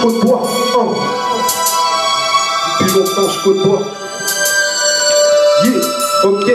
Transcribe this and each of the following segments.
côtoie, depuis longtemps je côtoie. Yeah, ok,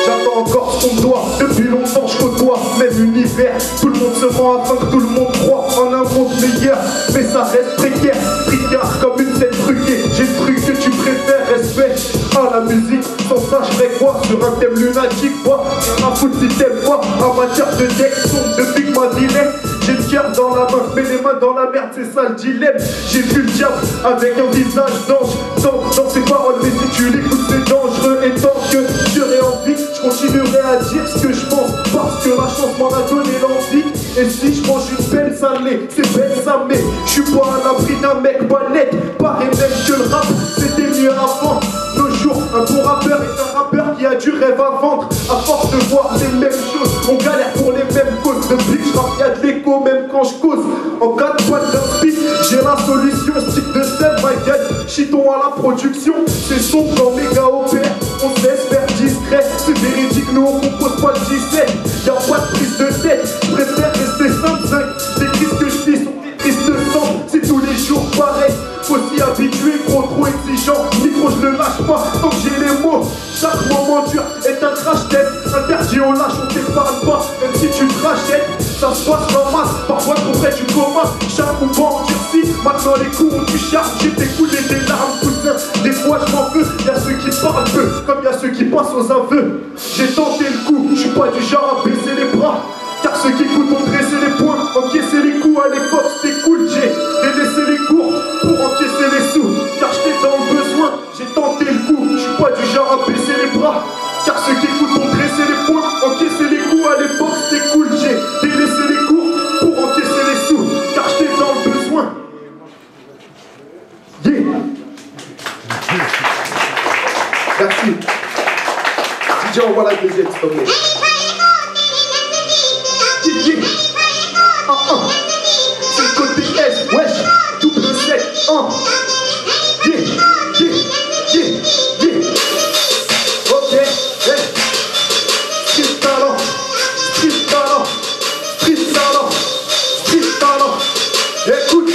j'attends encore ce qu'on me doit. Depuis longtemps je côtoie, même univers. Tout le monde se rend afin que tout le monde croit en un monde meilleur. Mais ça reste précaire, tricard comme une tête truquée. J'ai le truc que tu préfères, respect. Ah la musique, sans ça je ferais quoi? Sur un thème lunatique, quoi. Un foot si t'aimes pas. Amateur de deck, son depuis que ma dilemme. J'ai le cœur dans la main, mais les mains dans la merde, c'est ça le dilemme. J'ai vu le diable avec un visage d'ange. Dans ses paroles, mais si tu l'écoutes c'est dangereux. Et tant que j'aurai envie, je continuerai à dire ce que je pense, parce que la chance m'en a donné l'envie. Et si je mange une belle salée, c'est belle ça, mais je suis pas à l'abri d'un mec balèque. Pareil même que le rap, c'était mieux avant. Nos jours, un bon rappeur est un rappeur qui a du rêve à vendre. À force de voir les mêmes choses, on galère pour les mêmes causes. Depuis que je rappe, y'a de l'écho même quand je cause. En cas de boîte d'inspi, j'ai la solution. Stick de sel, ma gueule, chiton à la production. C'est sombre dans méga opère, on se laisse faire discret. C'est véridique, nous on compose pas le 17. Y'a pas de prise de tête, je préfère rester simple. J'écris ce que je dis, sont des tristes de sang. C'est tous les jours pareil, faut s'y habituer, gros trop exigeant. Micro je le lâche pas, tant que j'ai les mots. Chaque moment dur est un crash test. Interdit au lâche, on t'épargne pas. Même si tu te rachètes, ça se passe en masse. Parfois ton vrai tu commences, chaque coup en durci. Maintenant les coups ont du charme, j'ai fait couler des larmes cousin. Des fois je m'en veux, y'a ceux qui parlent peu, comme y'a ceux qui passent aux aveux. J'ai tenté le coup, je suis pas du genre à baisser les bras. Car ceux qui écoutent ont dressé les poings, encaisser les coups à l'époque c'était cool. J'ai délaissé les cours pour encaisser les sous. Car j'étais dans le besoin, j'ai tenté le coup. Je suis pas du genre à baisser les bras. Car ceux qui écoutent ont dressé les poings, encaisser les coups à l'époque c'était cool. J'ai délaissé les cours pour encaisser les sous. Car j'étais dans le besoin. Yeah. Merci. DJ envoie la deuxième s'il te plaît. C'est le côté S, wesh, double 7, yeah, yeah, yeah, yeah. Ok, hey. Street talent, street talent, street talent, street talent. Écoute,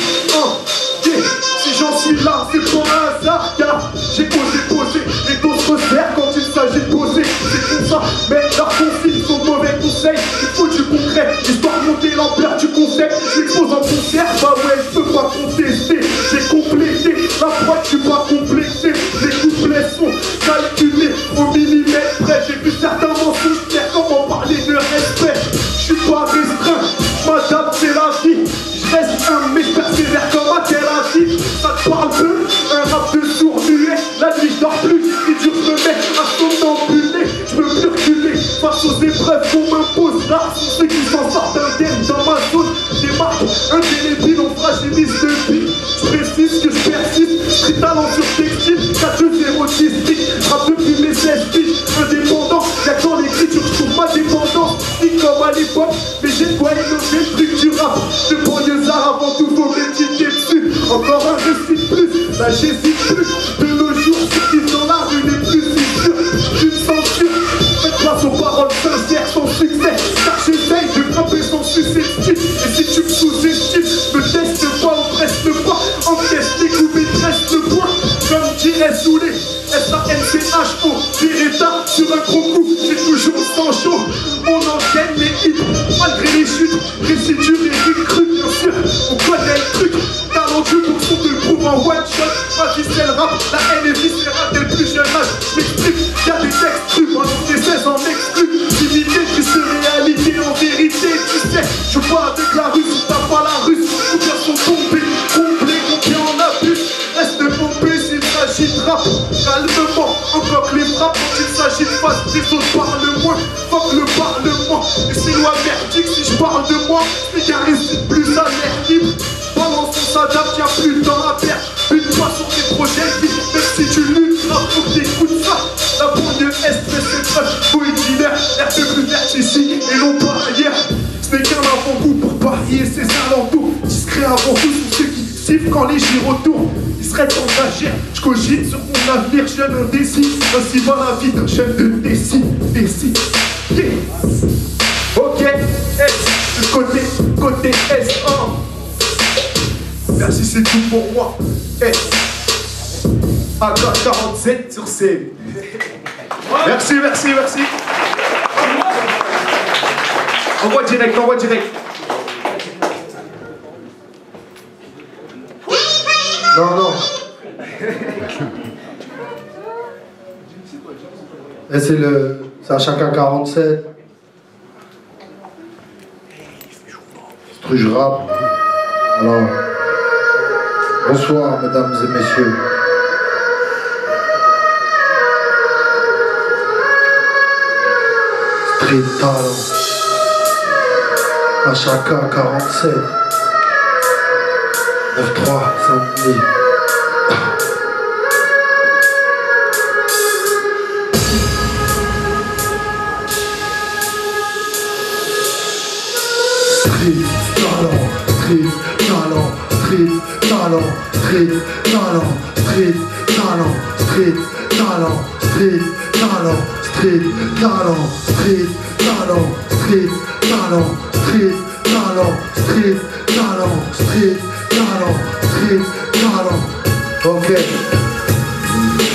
yeah. Si j'en suis là, c'est pour un hasard, car j'ai osé poser et d'autres serrent quand il s'agit de poser. C'est comme ça, mais leurs consignes sont de mauvais conseils. Il faut du concret, histoire de monter l'ampleur du concept. Je l'expose en concert, bah ouais, je peux pas contester. J'ai complété, la prod, je suis pas complexé. Les couplets sont calculés au millimètre près. J'ai vu certains mensonges faire comment parler de respect. Je suis pas restreint, je m'adapte, c'est la vie. Je reste un mec persévère comme à Tel Aviv. Ça te parle peu, un rap de sourd muet. La nuit je dors plus, il dure me met à somnambuler. Je peux plus reculer face aux épreuves qu'on m'impose. Là, ceux qui s'en sortent indemnes dans ma zone. Des marques indélébiles, on fragilise le vie. Je précise que je persiste, street talent sur textile. 4-2-0-10, rap depuis mes 16 piges. Indépendant, y'a que dans l'écriture, je trouve ma dépendance. Ni comme à l'époque, mais j'ai de quoi innover le truc du rap. De banlieusard avant tout, faut méditer dessus. Encore un récit de plus, là j'hésite plus. De nos jours, ceux qui sont là, rue n'est plus si sûr. D'une censure, faites place aux paroles sincères sans succès. Car j'essaye de frapper sans susceptible. Et si tu me sous-estimes, me teste pas ou preste pas. Encaisse les coups, maîtresse le point. Comme dirait Zoulé, S-A-N-C-H-O. Vireta sur un gros coup, j'ai toujours sans chaud. On enchaîne les hits, malgré les chutes. Réciture et recrute, bien sûr. On connaît le truc. Talentueux pour qu'on te le prouve en one shot. Ma vie c'est le rap, la haine est viscérale dès le plus jeune âge. Je m'explique, y'a des textes crus, moi j'en ai 16 en exclu. Limité, plus de réalité en vérité. Tu sais, je joue pas avec la russe, t'as pas la russe. Combien sont tombés, complets, combien on abuse. Reste pompé s'il s'agit de rap. Calmement, encore les frappes quand il s'agit de face des autres parle moins. Fuck le parlement, et c'est loi merdique si je parle de moi. C'est qu'un récit plus à l'air libre. Pendant qu'on s'adapte, y'a plus de temps à perdre. Une fois sur tes projets, même si tu luttes, faut que t'écoutes ça. La banlieue Est fait ses preuves, faut itinéraire. L'air de plus vert ici et non pas ailleurs. Ce n'est qu'un avant-goût pour parier ses alentours. Discret avant tout sur ceux qui sifflent quand les gyros tournent. Il serait temps d'agir, je cogite sur mon avenir, jeune indécis. Ainsi va la vie d'un jeune de Tessie. Yeah. Ok, S, côté S1. Merci, c'est tout pour moi. AK-47 sur scène. Merci, merci, merci. Envoie direct, envoie direct. Non, non. Et c'est à chacun 47. Truc rap. Alors, bonsoir mesdames et messieurs. Street Talent. À chacun 47. 9-3, Saint-Denis. Street talent, street talent, street talent, street talent, street talent, street talent, street talent, street talent, street talent, street talent, street talent, street talent, street talent, street talent. Ok.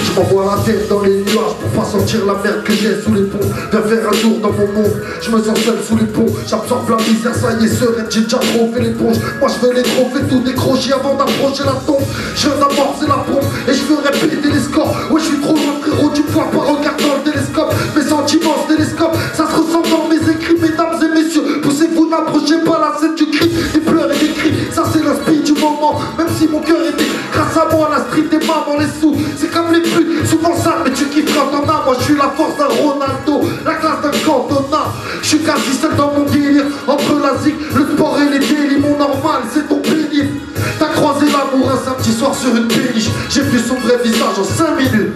Je m'envoie la tête dans les nuages pour pas sentir la merde que j'ai sous les ponts. Viens faire un tour dans mon monde, je me sens seul sous les ponts. J'absorbe la misère, ça y est, sereine, j'ai déjà trop fait l'éponge. Moi je veux les trophées, tout décrocher avant d'approcher la tombe. Je viens d'amorcer la pompe et je veux répéter les scores. Ouais, je suis trop loin frérot, tu me vois pas, regarde dans le télescope. Mes sentiments se télescope, ça se ressent dans mes écrits. Mesdames et messieurs, poussez-vous, n'approchez pas la scène du cri. Des pleurs et des cris, ça c'est l'inspire du moment. Même si mon cœur était grâce à moi, la street des mamans, les sous. C'est comme les plus souvent ça, mais tu kiffes quand t'en as. Moi je suis la force d'un Ronaldo, la classe d'un Cantona. Je suis quasi seul dans mon délire, entre la zik, le sport et les délits. Mon normal, c'est ton pénible. T'as croisé l'amour un samedi soir sur une péniche. J'ai vu son vrai visage en 5 minutes.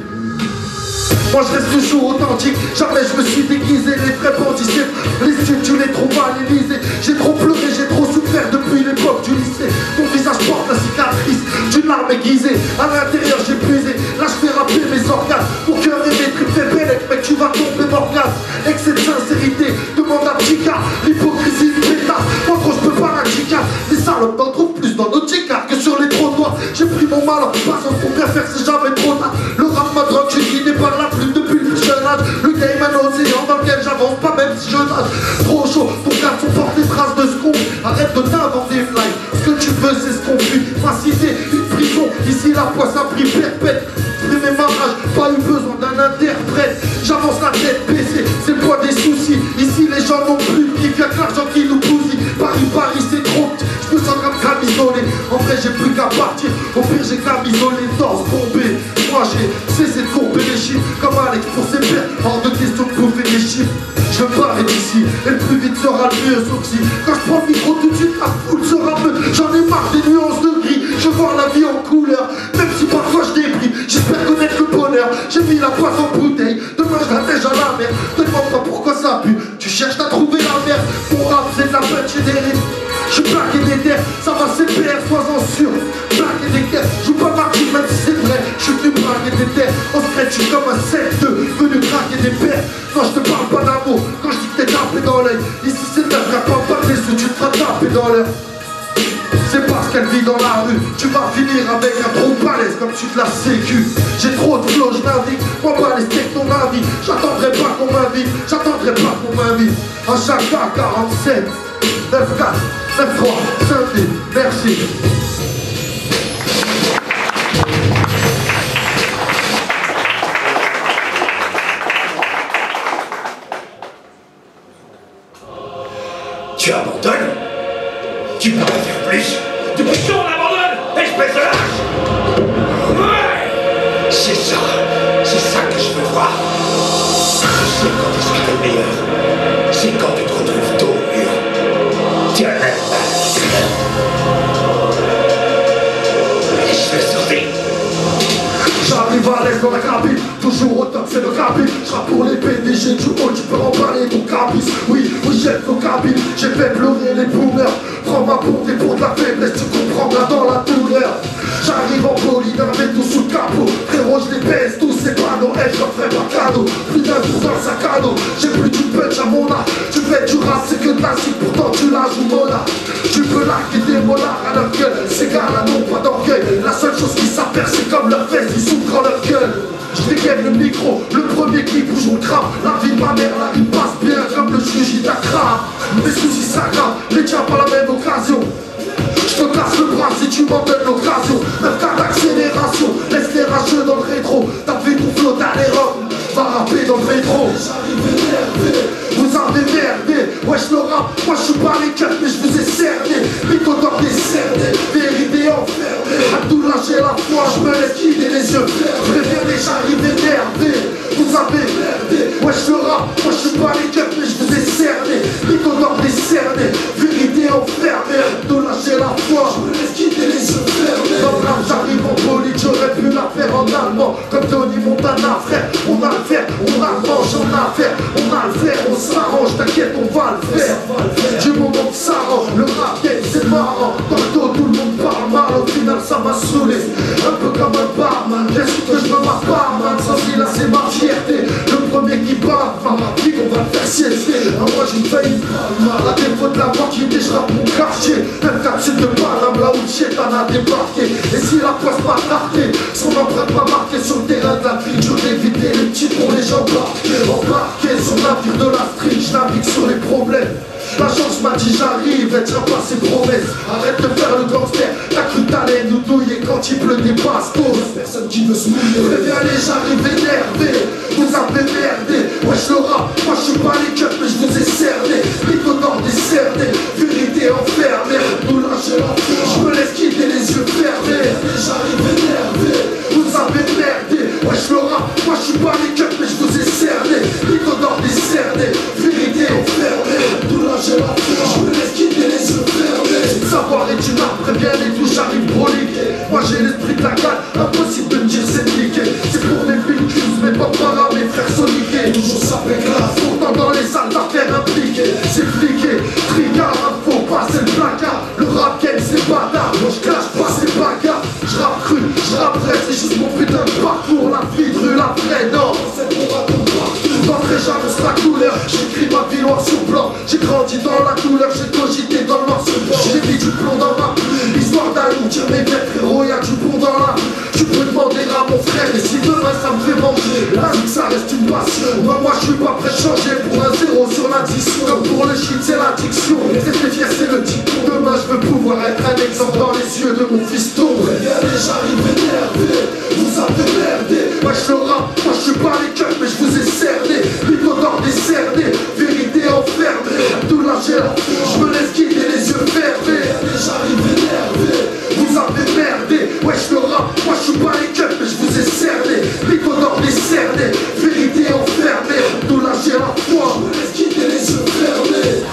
Moi je reste toujours authentique, jamais je me suis déguisé. Les vrais bandits, les yeux tu les trouves à l'Élysée. J'ai trop pleuré, j'ai trop souffert depuis l'époque du lycée. Ton visage porte la cicatrice d'une larme aiguisée. À l'intérieur j'ai puisé, là je fais rapper mes organes. Mon cœur et mes tripes fait belle, mec tu vas tomber morgane. Excès de sincérité, demande à Chica. L'hypocrisie du pétard, moi gros je peux pas la Chica. Les salopes t'en trouvent plus dans nos Chica que sur les trottoirs. J'ai pris mon mal en passant pour bien faire, c'est jamais trop tard. Le rap ma drogue, je guidé par la pluie depuis le plus jeune âge. Le game un océan dans lequel j'avance pas même si je nage. Trop chaud, ton garçon porte des traces de secondes. Arrête de t'inventer une life, ce que tu veux c'est ce qu'on fuit. Ma cité, une prison, ici la poisse a pris perpète. Exprimer ma rage, pas eu besoin d'un interprète. J'avance la tête baissée, c'est le poids des soucis. Ici les gens n'ont plus de kiff, y'a que l'argent qui nous bousille. Paris, c'est trop petit, je me sens comme camisolé. En vrai j'ai plus qu'à partir, au pire j'ai camisolé, torse bombé. Moi j'ai cessé de courber les chiffres, comme Alex pour ses pères, hors de question de bouffer des chiffres. Je veux parler d'ici, et le plus vite sera le mieux, sauf si quand je prends le micro tout de suite la foule sera peu. J'en ai marre des nuances de gris, je veux voir la vie en couleur. Même si parfois je déprime, j'espère connaître le bonheur. J'ai mis la poisse en bouteille, demain je la neige à la mer. Te demande pas pourquoi ça pue, tu cherches à trouver la merde. Mon rap c'est de la pêche et des rimes. Je suis plaqué des terres, ça va CPR, sois-en sûr. Plaqué des terres, je joue pas marqué même si c'est vrai. Je suis venu braquer des terres, au secret je suis comme un 7-2, venu craquer des pères. Non je te parle pas d'amour, quand je dis que t'es tapé dans l'œil. Ici c'est de la frappe, pas des sous, tu te feras taper dans l'œil. C'est parce qu'elle vit dans la rue, tu vas finir avec un trou balèze comme tu te la sécu. J'ai trop de flow, je navigue, moi pas les steaks ton avis. J'attendrai pas qu'on m'invite, j'attendrai pas qu'on m'invite. À chaque cas 47, 9-4, 9-3, Saint-Denis, merci. Tu abandonnes? Tu pourrais faire plus? Depuis quand on abandonne? Espèce de lâche! Ouais! C'est ça que je veux voir. Je sais quand tu seras le meilleur. C'est quand tu te retrouves dos au mur. Tu as l'air et je vais sauter. J'arrive à l'aise dans la cabine, toujours au top c'est le cabine. J'rappe pour les PDG du haut, tu peux remballer ton cabis. Oui, j'aime ton cabine, j'ai fait pleurer les boomers. Prends ma bonté pour de la faiblesse, tu comprendras dans la douleur. J'arrive en bolide, avec tout sous le capot. Frérot, je les baisse, tous ces panneaux, et je leur ferai pas cadeau. Plus d'un tour dans le sac à dos, j'ai plus du punch à mon âge. Tu fais du rap, c'est que de la cible, pourtant tu la joues mon âge. Tu peux larguer des molars. leur gueule. Ces gars-là n'ont pas d'orgueil. La seule chose qui s'appelle, c'est comme leur fesse, ils s'ouvrent dans leur gueule. Je dégaine le micro, le premier qui bouge mon crâne. La vie de ma mère, là, il passe bien comme le juge d'Akra. Mes soucis s'aggravent, les tiens pas la même occasion. Je te casse le bras si tu m'en donnes l'occasion. 9 cas d'accélération, laisse les rageux dans le rétro. T'as vu ton flot d'aller rock, va rapper dans le métro. J'arrive énervé, vous avez merdé. Wesh le rap, moi je suis pas les keufs mais je vous ai cerné. Mytho d'or décerné, vérité enfermée. Abdoullah j'ai la foi, je me laisse guider les yeux fermés. Prévenez, j'arrive énervé, vous avez merdé. Wesh le rap, moi je suis pas les keufs mais je vous ai cerné. Mytho d'or décerné, vérité enfermée. Abdoullah j'ai la foi, je me laisse guider les yeux fermés. Dans le rap j'arrive en police, j'aurais pu la faire en allemand. Comme Tony Montana frère, on a le faire, on a le manche, on a le faire, on a le faire, on s'arrange, t'inquiète on va le faire. Du moment que ça rend, le rap game c'est marrant. Dans le dos tout le monde parle mal, au final ça m'a saoulé. Un peu comme un barman, bien sûr que je veux ma part, man. Sans lui là c'est ma fierté. Le premier qui parle, ma vie qu'on va le faire siester. Moi j'ai failli à défaut de la banquille, je rappe mon quartier. Même capsule de Paname, là où le chétan a débarqué. Et si la poisse m'a tardé, son empreinte m'a marqué sur le terrain de la ville. Je vais éviter les petits pour les gens embarqués sur la ville de la street, je navigue sur les problèmes. La chance m'a dit j'arrive, elle tient pas ses promesses. Arrête de faire le gangster, t'as cru t'allais nous douiller quand il pleut des bastos. Personne qui veut se mouiller. Préviens-les, j'arrive énervé, vous avez merdé. Wesh le rap, moi je suis pas les keufs mais je vous ai cerné. Mytho d'or décerné, vérité enfermée. Nous lâchez la foi, je me laisse quitter les yeux fermés. J'arrive énervé, vous avez merdé. Wesh le rap, moi je suis pas les keufs mais je vous ai cerné. Mytho d'or décerné, vérité enfermée. J'ai la foi, je me laisse quitter les yeux fermés. Savoir est une art, préviens les touches, j'arrive broliqué. Moi j'ai l'esprit de la canne, impossible de me dire c'est niqué. C'est pour mes filles, mes paparas, mes frères soniqués. Toujours ça fait glace, pourtant dans les salles d'affaires impliquées. C'est fliqué, tricard, info, passer le placard. Le rap game c'est bâtard, moi je clash pas c'est bagarre. Je rappe cru, je rappe vrai, c'est juste mon putain de parcours. La vie de rue, la vraie norme, c'est mon raton partout. D'entrée j'annonce la couleur, j'écris ma vie noir sur blanc. J'ai grandi dans la douleur, j'ai cogité dans le noir sur blanc. J'ai mis du plomb dans ma plume, histoire d'alourdir mes verres. Frérot, y'a du bon dans la rue. Tu peux demander à mon frère, et si demain ça me fait manger, la vie ça reste une passion. Moi je suis pas prêt de changer pour un zéro sur l'addition. Comme pour le shit c'est l'addiction, c'est fier c'est le dicton. Demain je veux pouvoir être un exemple dans les yeux de mon fiston. Regardez j'arrive énervé, vous avez merdé. Moi je le rap, moi je suis pas les keufs mais je vous ai cerné. Mytho d'or décerné, vérité enfermée. Tout là j'ai la foi, je me laisse quitter les yeux fermés. J'arrive énervé, vous avez merdé. Wesh le rap, moi je suis pas les keufs mais je vous ai cerné. Mytho d'or décerné, vérité enfermée. Tout là j'ai la foi, je me laisse quitter les yeux fermés.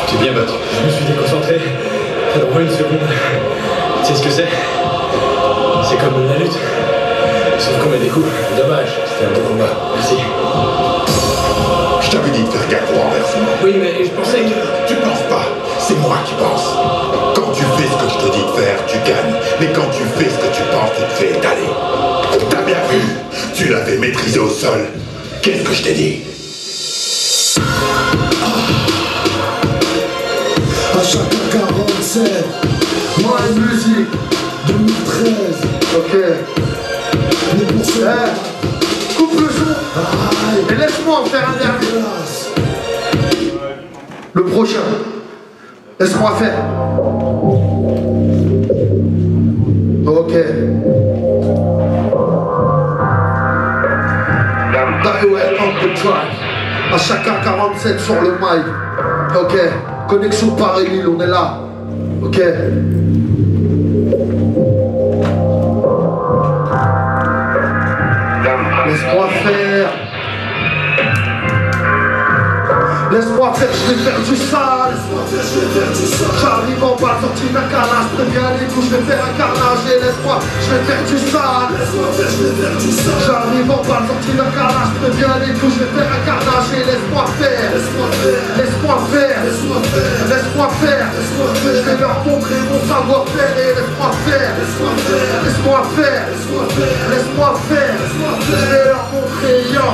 Tu t'es bien battu. Je me suis déconcentré pendant une seconde. Tu sais ce que c'est? C'est comme la lutte. Sauf qu'on met des coups. Dommage, c'était un bon combat. Merci. Je t'avais dit de faire gaffe au renversement. Oui, mais je pensais que... Tu penses pas, c'est moi qui pense. Quand tu fais ce que je te dis de faire, tu gagnes. Mais quand tu fais ce que tu penses, tu te fais étaler. T'as bien vu, tu l'avais maîtrisé au sol. Qu'est-ce que je t'ai dit? À chacun 47, moi et musique, 2013. Ok. Mais pour cela, Coupe le son et laisse-moi en faire un dernier. Le prochain, laisse-moi faire. Ok. Darwell on the track. À chacun 47 sur le mic. Ok. Connexion Paris-Lille, on est là. Ok. Laisse-moi faire. Laisse-moi faire, je vais faire du sale. J'arrive en bas, sorti d'un calage. Préviens les coups, je vais faire un carnage. Et laisse-moi, je vais faire du sale. J'arrive en bas, sorti d'un calage. Préviens les coups, je vais faire un carnage. Et laisse-moi faire. Laisse-moi faire. Laisse-moi faire. Je vais leur montrer mon savoir-faire. Et laisse-moi faire. Laisse-moi faire. Laisse-moi faire. Je vais leur montrer, yo.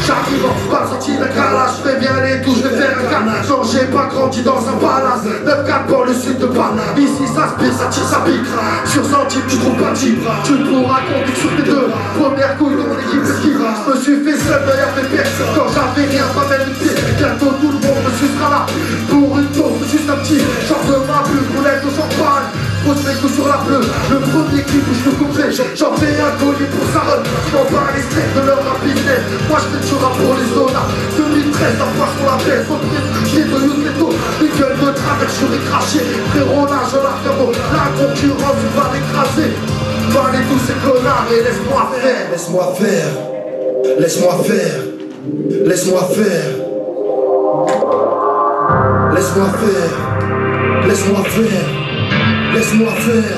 J'arrive en bas, sorti d'un calage. préviens les tous, je vais faire un canard. Non, j'ai pas grandi dans un palace. 9-4 pour le sud de Paname. Ici ça spire, ça tire, ça pique. Sur 100 types, tu trouves pas type. Tu pourras compter sur tes deux premières couilles de mon équipe de ski. Je me suis fait seul, d'ailleurs fait personne. Quand j'avais rien, pas même une pied. Bientôt tout le monde me sucera là. Pour une pause, juste un petit. Genre de ma pub, roulette au champagne. Pose mes coups sur la bleue. Le premier clip où je me couperai. J'en fais un collier pour sa run. Je m'en bats les steaks de leur business. Moi je fais du rap pour les zonas. 2013, la poche sur la baisse. J'ai de youth ghetto. Les gueules de travers, je vais cracher. Frérot, là je la ferme. La concurrence va l'écraser. Parlez tous ces connards et laisse-moi faire. Laisse-moi faire. Laisse-moi faire. Laisse-moi faire. Laisse-moi faire. Laisse-moi faire. Laisse-moi faire.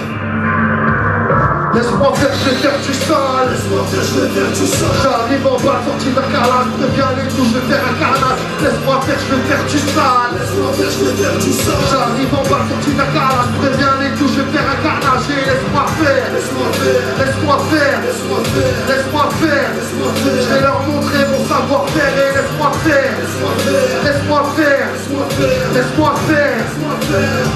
Laisse-moi faire, je vais faire du sale. Laisse-moi faire, je vais faire du sale. J'arrive en bas, sorti d'un carrelage. Préviens les tous, je vais faire un carnage. Laisse-moi faire, je vais faire du sale. Laisse-moi faire, je vais faire du sale. J'arrive en bas, sorti d'un carrelage. Préviens les tous, je vais faire un carnage. Et laisse-moi faire. Laisse-moi faire. Laisse-moi faire. Laisse-moi faire. Laisse-moi faire. Laisse-moi faire. Je vais leur montrer mon savoir-faire. Et laisse-moi faire. Laisse-moi faire. Laisse-moi faire. Laisse-moi faire. Laisse-moi faire. Laisse-moi faire.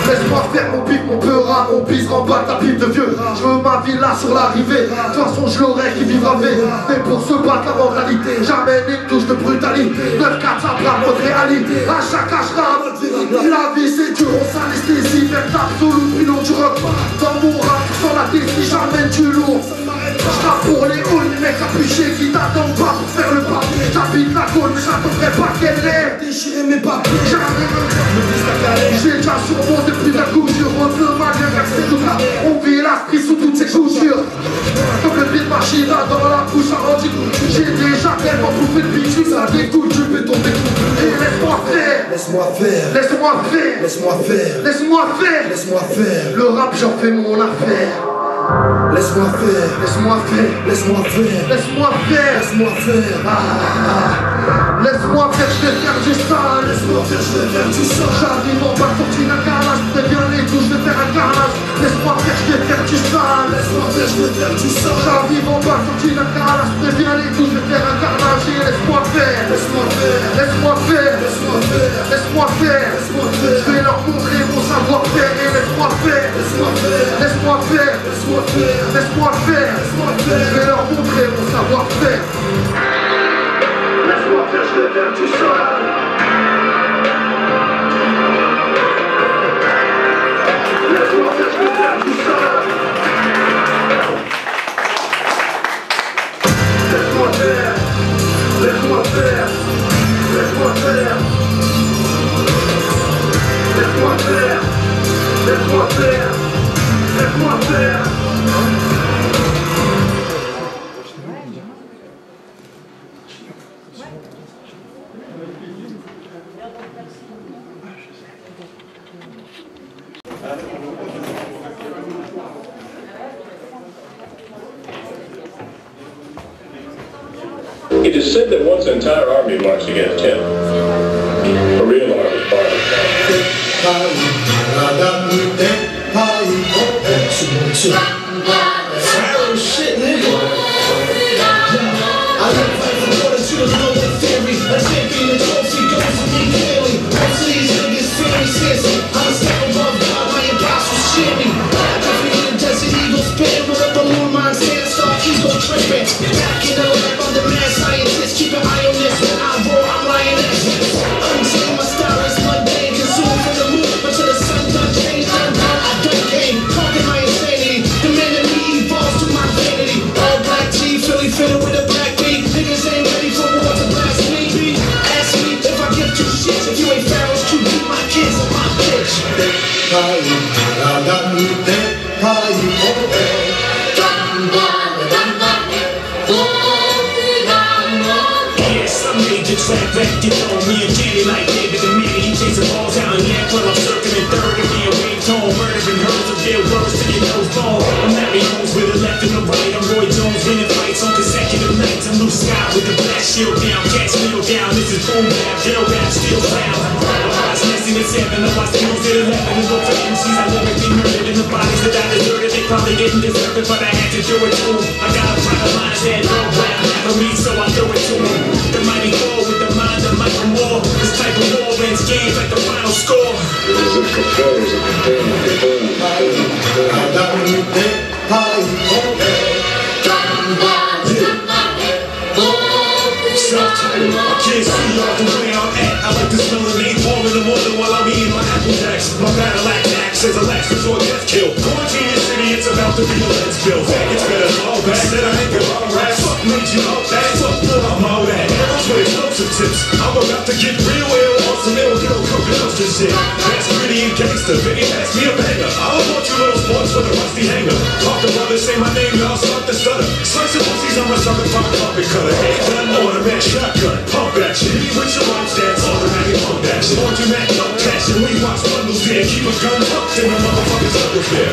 Laisse-moi faire mon pic, mon peur, mon pisse en bas ta pipe de vieux. Je veux ma villa sur l'arrivée. De toute façon je l'aurai qui vivra avec. Mais pour se battre la mentalité, jamais une touche de brutalité. 9-4 ça braque votre réalité. À chaque ashram, la vie c'est dur, on s'anesthésie. Perte absolue, pilon du rock. Dans mon rap, sur la décie, j'amène du lourd. J'rappe pour les hauts, les mecs capuchés qui t'attendent pas pour faire le pas. J'habite la côte, mais j'attendrai pas qu'elle ait Déchirer mes papiers. J'ai déjà surmonté plus d'un coup, je reviens mal bien versé tout là. On vit l'esprit sous toutes ses couchures. Comme le pied de machina dans la bouche arrondie. J'ai déjà tellement bouffé de bitume, ça dégoûte, je vais tomber. Et laisse-moi faire. Laisse-moi faire. Laisse-moi faire. Laisse-moi faire. Laisse-moi faire. Laisse-moi faire. Le rap, j'en fais mon affaire. Laisse-moi faire. Laisse-moi faire. Laisse-moi faire. Laisse-moi faire. Laisse-moi faire. Laisse-moi faire, je vais faire du sale. Laisse-moi faire, je vais faire du sale. J'arrive en bas, sorti d'un carrelage. Préviens les tous, je vais faire un carrelage. Laisse-moi faire, je vais faire du sale. Laisse-moi faire, je vais faire du sale. J'arrive en bas, sorti d'un carrelage. Préviens les tous, je vais faire un carrelage. Et laisse-moi faire. Laisse-moi faire. Laisse-moi faire. Laisse-moi faire. Laisse-moi faire. Laisse-moi faire. Je vais leur montrer mon savoir-faire. Et laisse-moi faire. Laisse-moi faire. Laisse-moi faire. Laisse-moi faire. Laisse-moi faire. Laisse-moi faire. Je vais leur montrer mon savoir-faire. Laisse-moi faire, je vais faire du sale. Laisse-moi faire, je vais faire du sale. Laisse-moi faire. Laisse-moi faire. Laisse-moi faire. Laisse-moi faire. Laisse-moi faire. Laisse-moi faire. It is said that once an entire army marched against him. A real army. Shit, nigga. I look like the water to the lower theory. A champion, the trophy goes to me clearly. Most of these niggas feel me sissy. I'm a step above God, my apostles cheer me. Every in the desert, eagle spin with a balloon, mind stand, start ego tripping. Back in the lab, I'm the mad scientist. Keep an eye on this. When I roar, I'm lioness. Unchained, my style is mundane. Consumed from the moon until the sun done changed. I done game, talking my insanity. The man in me evolves to my vanity. All black tee, Philly fitted with a black beat. Niggas ain't ready for war to blast me. Ask me if I give two shits. If you ain't pharaohs, you beat my kids on my bitch. Yes, I made your track back, you know me and Kenny like David and Manny. He chasing balls out in the air while I'm circling third and being wave tone. Murdering herds of their words to your nose bone. I'm Larry Holmes with the left and the right. I'm Roy Jones winning fights on consecutive nights. I'm Luke Scott with the black shield down. Catch Neil down, this is boom bap, jail rap, still sound. I watch Nessie at 7, I watch the news at 11. And look for MCs I love be murdered in the bodies that I deserted. They probably didn't deserve it, but I had to do it too. I got a private lines that no rap for me, so I throw it to them. The mighty gold Michael Moore. This type of war wins games like the final score. Self-titled, I can't see y'all the way I'm at. I like to smell the napalm in the morning while I'm eating my Apple Jacks. My battle axe says a last resort death kill. Quarantine in the city, it's about to be a let's bill. It's better fall back, said I ain't gonna rap. Fuck made you out that, fuck what I'm out at. Arrows with explosive tips. I'm about to get real ill on some ill girl cooking up this shit. That's pretty and gangster, baby, pass me a banger. I don't want you little sports with a rusty hanger. Talk to brothers, say my name, y'all start to stutter. Slice of pussies, I'm a sucker, pop, carpet cutter. Handgun, automatic, shotgun, pump action. Leave with your lunch, that's automatic pump action. Laundry mat, pump action. We watch bundles there, keep a gun tucked in the motherfucker's underwear.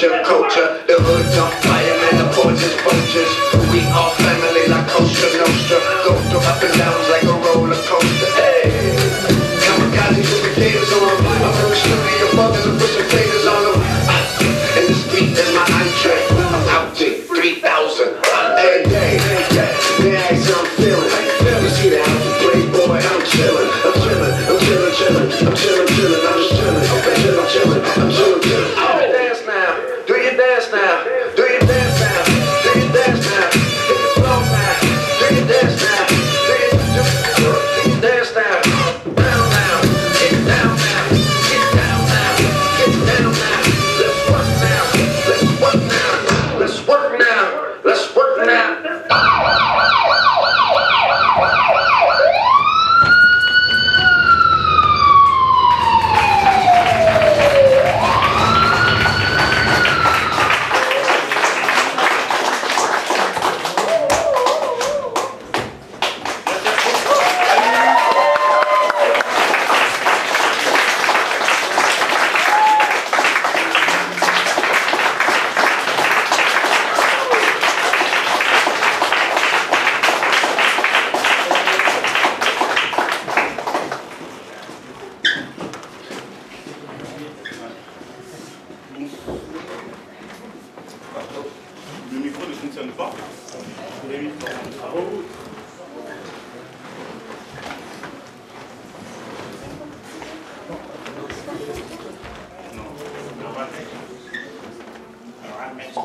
Your culture, the hood's on fire, man, the poison's vultures. We all family like Costa Nostra. Go through up and downs like a roller coaster. Hey, kamikaze with the gators on them. I'm in the studio, bugging to put some faders on them. And the street is my entree. I'm out to 3,000 every day. They ask how I'm feeling. You see the house of Playboy, I'm chillin', I'm chillin', I'm chillin', chillin', I'm chillin', chillin', I'm just chillin', I'm chillin', chillin', I'm chillin', chillin'. Dance now, do your dance now, do your dance now, do your dance now, hit the floor now, do your dance now, do your dance now, down now, get down now, get down now, get down now, let's work now, let's work now, let's work now, let's work now. Le micro ne fonctionne pas. Les micros en travaux. Non, on va mettre.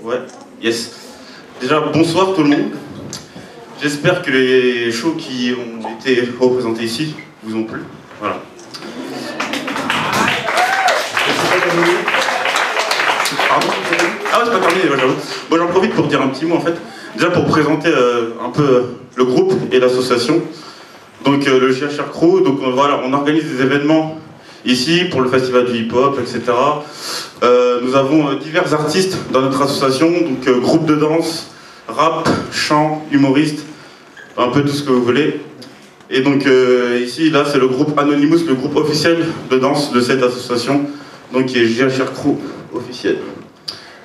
Ouais, yes. Déjà, bonsoir tout le monde. J'espère que les shows qui ont été représentés ici vous ont plu. Voilà. Pardon ? Ah ouais, c'est pas terminé, j'avoue. Bon, j'en profite pour dire un petit mot en fait. Déjà pour présenter un peu le groupe et l'association. Donc le JHR Crew, donc voilà, on organise des événements ici pour le festival du hip-hop, etc. Nous avons divers artistes dans notre association, donc groupe de danse, rap, chant, humoriste, un peu tout ce que vous voulez. Et donc ici, là, c'est le groupe Anonymous, le groupe officiel de danse de cette association, donc qui est JHR Crew officiel.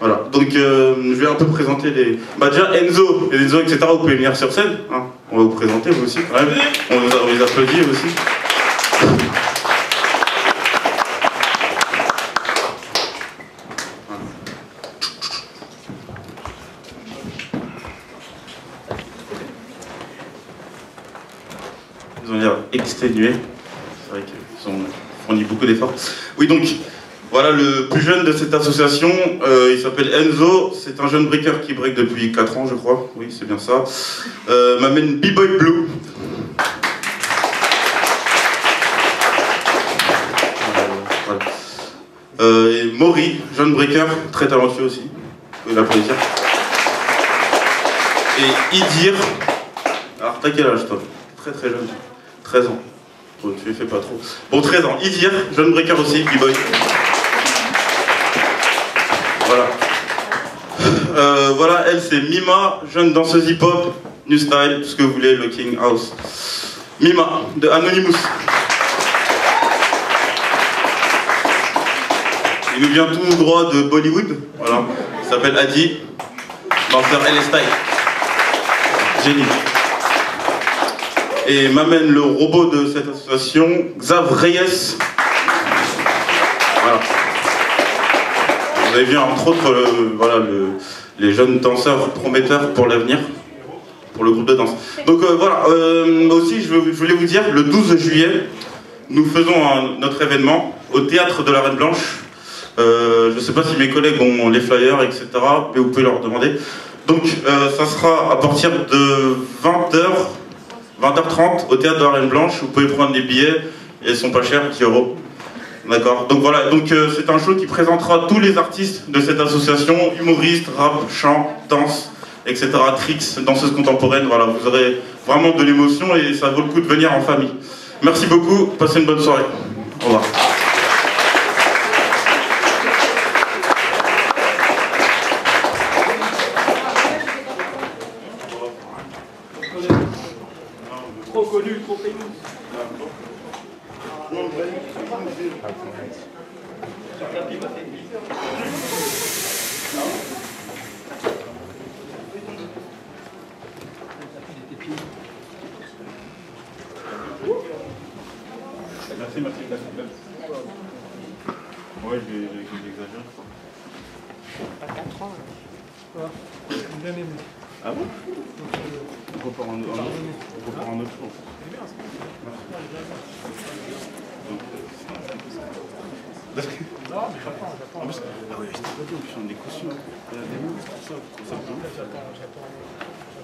Voilà, donc je vais un peu présenter les... Bah déjà Enzo, etc., vous pouvez venir sur scène, hein. On va vous présenter vous aussi, quand même. On les applaudit aussi. Ils ont l'air exténués, c'est vrai qu'ils ont fourni beaucoup d'efforts. Oui, donc... Voilà le plus jeune de cette association, il s'appelle Enzo, c'est un jeune breaker qui break depuis 4 ans je crois, oui c'est bien ça. M'amène B-Boy Blue. Voilà. Et Maury, jeune breaker, très talentueux aussi, vous pouvez l'applaudir. Et Idir, alors t'as quel âge toi? Très très jeune, 13 ans. Bon, tu les fais pas trop. Bon, 13 ans, Idir, jeune breaker aussi, B-Boy. Voilà. Voilà, elle c'est Mima, jeune danseuse hip-hop, new style, tout ce que vous voulez, le King House. Mima, de Anonymous. Il nous vient tout droit de Bollywood, voilà. Il s'appelle Adi, danseur LS Style. Génie. Et m'amène le robot de cette association, Xav Reyes. Voilà. Vous avez vu entre autres voilà, les jeunes danseurs prometteurs pour l'avenir, pour le groupe de danse. Donc voilà, aussi je voulais vous dire, le 12 juillet, nous faisons notre événement au théâtre de la Reine Blanche. Je ne sais pas si mes collègues ont les flyers, etc., mais vous pouvez leur demander. Donc ça sera à partir de 20h30 au théâtre de la Reine Blanche. Vous pouvez prendre des billets, et ils sont pas chers, 10 €. D'accord, donc voilà, donc c'est un show qui présentera tous les artistes de cette association, humoristes, rap, chant, danse, etc., tricks, danseuses contemporaines, voilà, vous aurez vraiment de l'émotion et ça vaut le coup de venir en famille. Merci beaucoup, passez une bonne soirée. Au revoir. Trop connu, trop fameux. Merci. Ouais, j'exagère. À 4 ans, quoi? Bien aimé. Ah bon? On repart en autre chose. Non, mais j'attends. Ah oui, je t'ai pas dit, on des cautions. Il y a des mots, tout ça. J'attends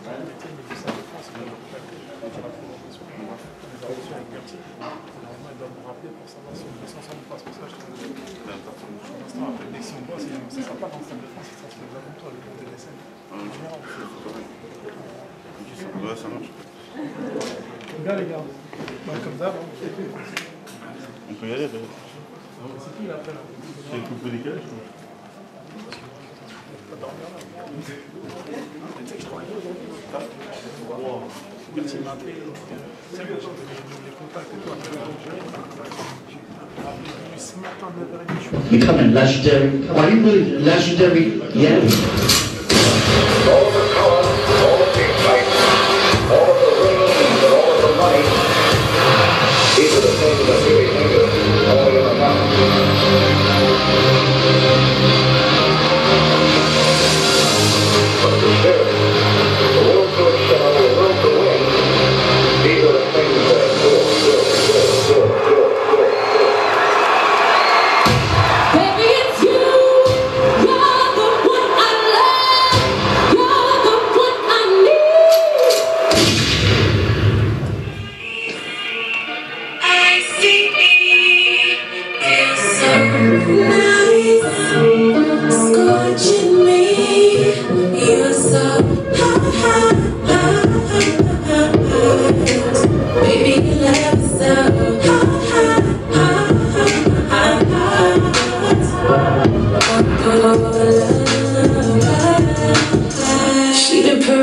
le métier, mais du Stade de France, il m'a contacté, je vais faire la présentation. On est en relation avec Berthier. Normalement, il doit me rappeler pour savoir si on peut s'ensemble ou pas. C'est pour ça que je te dis. Pour l'instant, après, dès que si on bosse, ça ne sera pas dans le Stade de France, ça sera comme toi, le monde des SN. Ouais, ça marche. Bien, les gars. Comme d'hab. On peut y aller, d'ailleurs. C'est qui, là, après, là? C'est le couple décalé, je crois. Pas dormir, là. Tu sais que je travaille aujourd'hui. Merci de m'appeler. C'est bon, j'ai les contacts et tout. J'ai appelé ce matin à 9h30. Become a legendary, yeah. All the color, all of the excitement, all of the rings and all of the money. These are the things that really linger only in the mind. But the spirit, the will to excel, the will to win, these are the things that endure. Baby, it's you. You're the one I love. You're the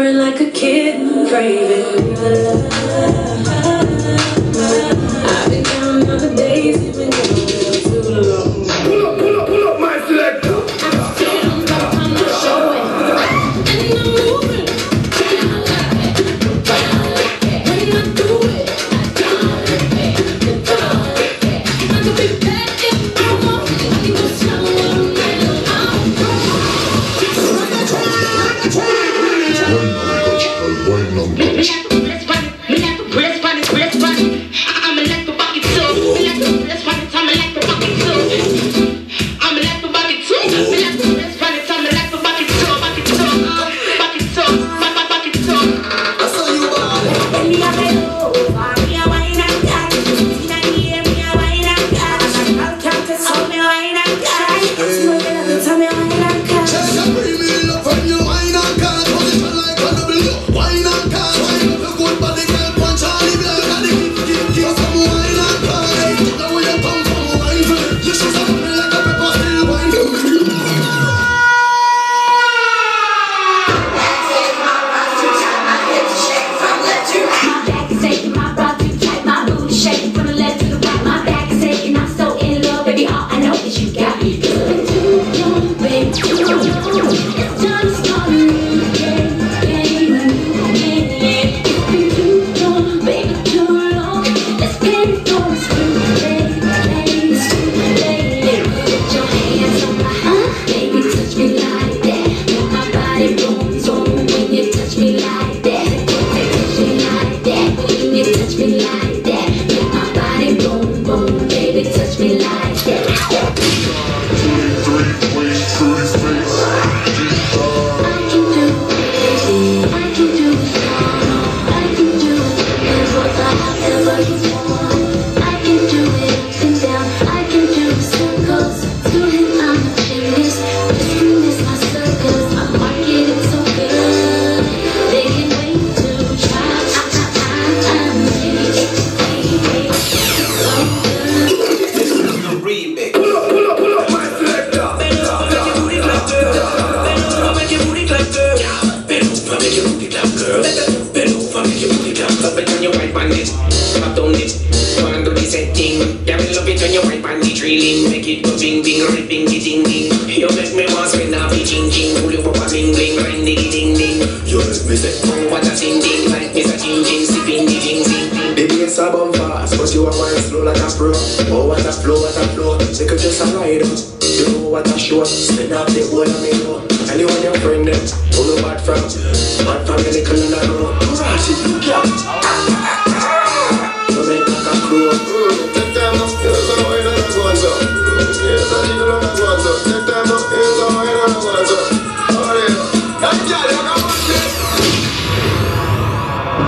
purring like a kitten, craving love. I've been counting on the days you've been gone too long. Pull up my selector. I'm feeling like time to show it, and I'm moving. I like it, when I do it. I could be bad if I want it. I can go slow all night long.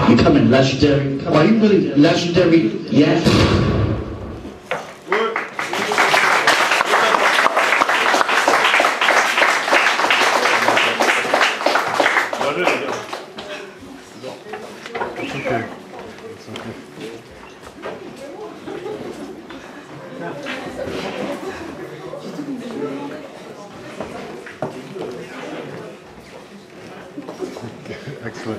You're coming legendary. Come on, you really legendary? Yeah. Excellent.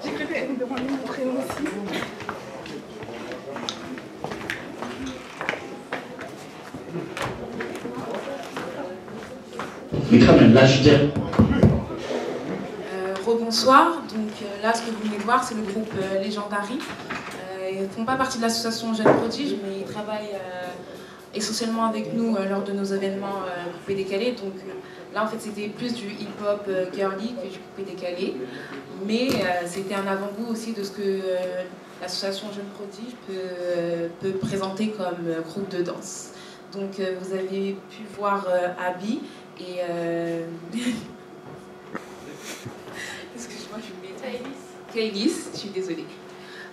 J'ai cru qu'elle me demandait mon prénom aussi. You're coming legendary. Rebonsoir, donc là ce que vous venez de voir c'est le groupe Legendary. Ils ne font pas partie de l'association Jeunes Prodiges, mais ils travaillent essentiellement avec nous lors de nos événements Coupé Décalé. Donc là en fait c'était plus du hip-hop girly que du Coupé Décalé, mais c'était un avant-goût aussi de ce que l'association Jeunes Prodiges peut présenter comme groupe de danse. Donc vous avez pu voir Abby et... Excuse-moi, Kailis, je suis désolée.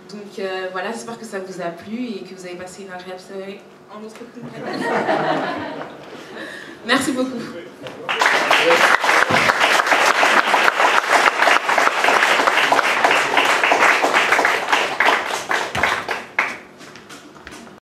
Donc voilà, j'espère que ça vous a plu et que vous avez passé une agréable soirée en notre compagnie. Merci beaucoup.